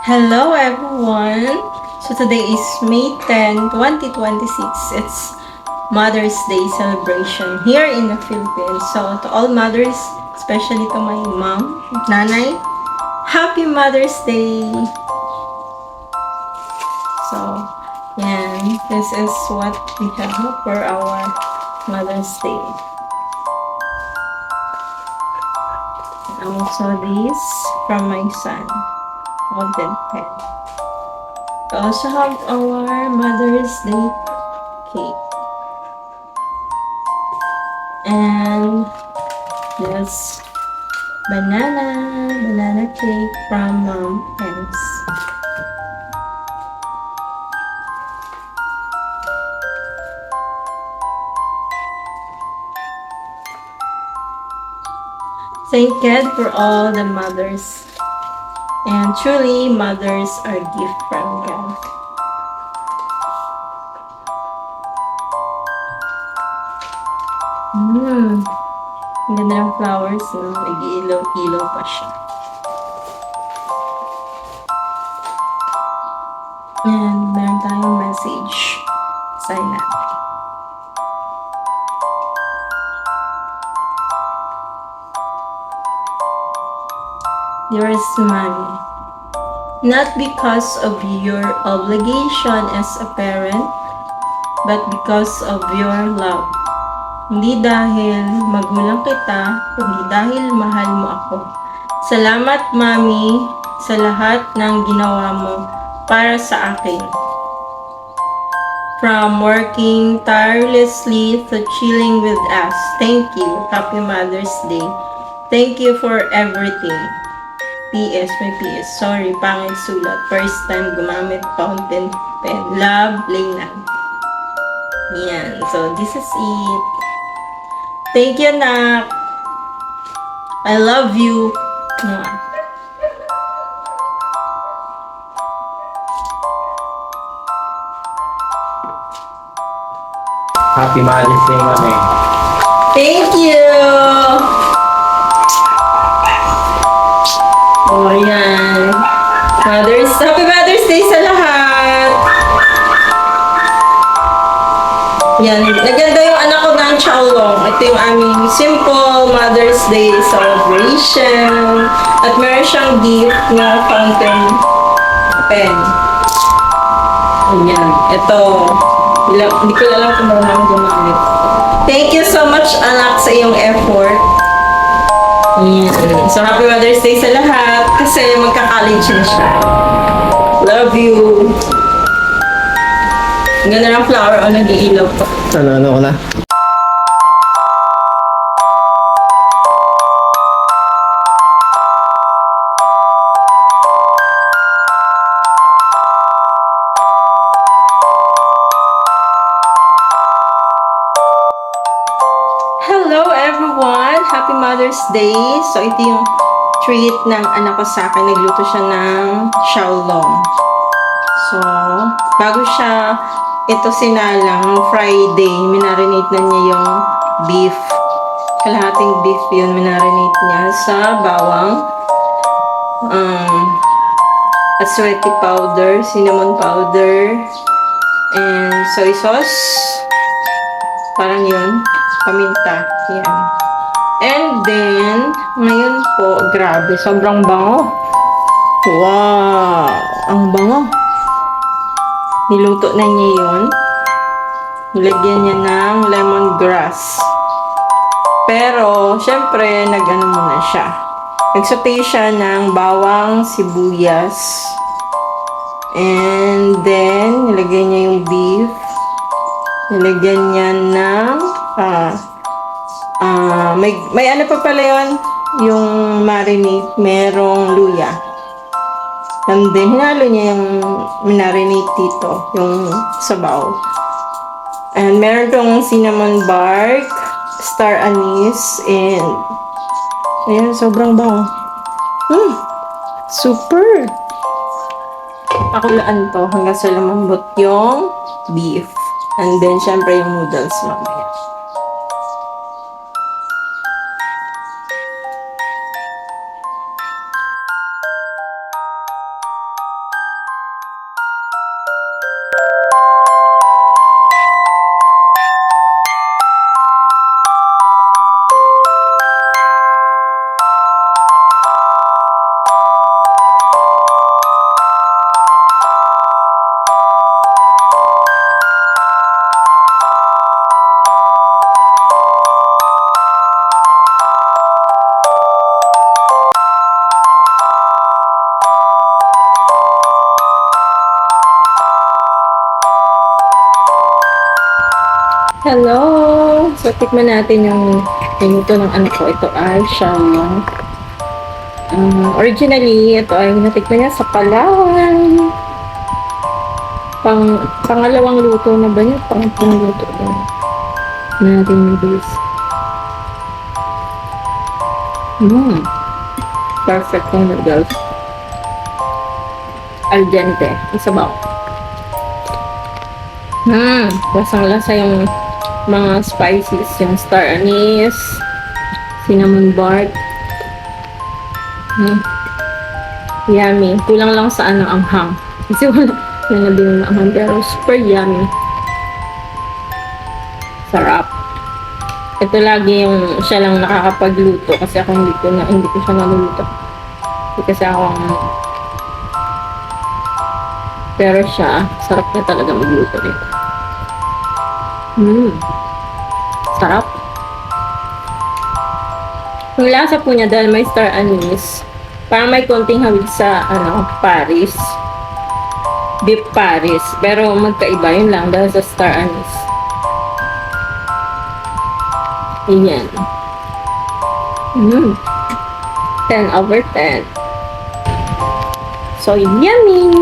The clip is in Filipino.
Hello everyone! So today is May 10, 2026. It's Mother's Day celebration here in the Philippines. So to all mothers, especially to my mom, nanay, Happy Mother's Day! So, yan. This is what we have for our Mother's Day. And also this from my son, Golden Pen. We also have our Mother's Day cake. And this banana cake from Mom Ems. Thank God for all the mothers. And truly, mothers are gift from God. Ang ganda ng flowers, no? Nag-iilaw-ilaw pa siya. And meron tayong message. Sign natin. Dearest Mommy, not because of your obligation as a parent, but because of your love. Hindi dahil magulang kita, kundi dahil mahal mo ako. Salamat, Mami, sa lahat ng ginawa mo para sa akin. From working tirelessly to chilling with us. Thank you. Happy Mother's Day. Thank you for everything. PS, may PS. Sorry, pangit sulat. First time gumamit fountain pen. Love, Leyland. Yan. So, this is it. Thank you, Nak. I love you. Mwah. Happy Mother's Day, Mami. Thank you. Oh, yan. Happy Mother's Day sa lahat. Yan. Naganda yung anak ko ng Chaolong. Ito yung aming simple Mother's Day celebration. At meron siyang gift na fountain pen. Yan. Ito. Hindi ko alam kung marunong gumamit. Thank you so much, anak, sa iyong effort. Yan. So, Happy Mother's Day sa lahat kasi magka-college na siya. Love you. Ang ganda ng flower o nag-iilaw pa. Ano ko na? Hello everyone! Happy Mother's Day! So, ito yung treat ng anak ko sa akin. Nagluto siya ng xiaolong. So, bago siya ito sinalang, Friday, minarinate na niya yung beef. Kalahating beef yun, minarinate niya sa bawang, atswete powder, cinnamon powder, and soy sauce. Parang yun. Paminta. Yan. And then, ngayon po, grabe, sobrang bango. Wow! Ang bango. Niluto na niya yun. Nilagyan niya ng lemongrass. Pero, syempre, nag-ano muna siya. Nagsaute siya ng bawang, sibuyas. And then, nilagyan niya yung beef. Nilagyan niya ng may ano pa pala yun, yung marinate, merong luya. And then, hinalo niya yung marinate dito, yung sabaw. And meron tong cinnamon bark, star anise, and ayan, sobrang bango. Super! Pakulaan to hanggang sa lumambot yung beef. And then, syempre, yung noodles mamaya. Hello! So, tikman natin yung minuto ng anak ko. Ito ay siyang originally, ito ay natikman niya sa Palawan. Pangalawang luto na ba niya? Pangalawang luto na. Natin yung base. Perfect yung noodles. Al dente. Ang sabaw. Lasang-lasa yung mga spices. Yung star anise, cinnamon bark. Yummy. Kulang lang sa anghang. Kasi wala na nabing anghang. Pero super yummy. Sarap. Ito lagi yung siya lang nakakapagluto kasi ako hindi ko siya naluluto. Kasi ako pero siya, sarap niya talaga magluto nito. Sarap. Yung lasa po niya dahil may star anise, parang may konting hawig sa Paris. Beef Paris. Pero magkaiba yun lang dahil sa star anise. Ayan. 10 over 10. So, yummy!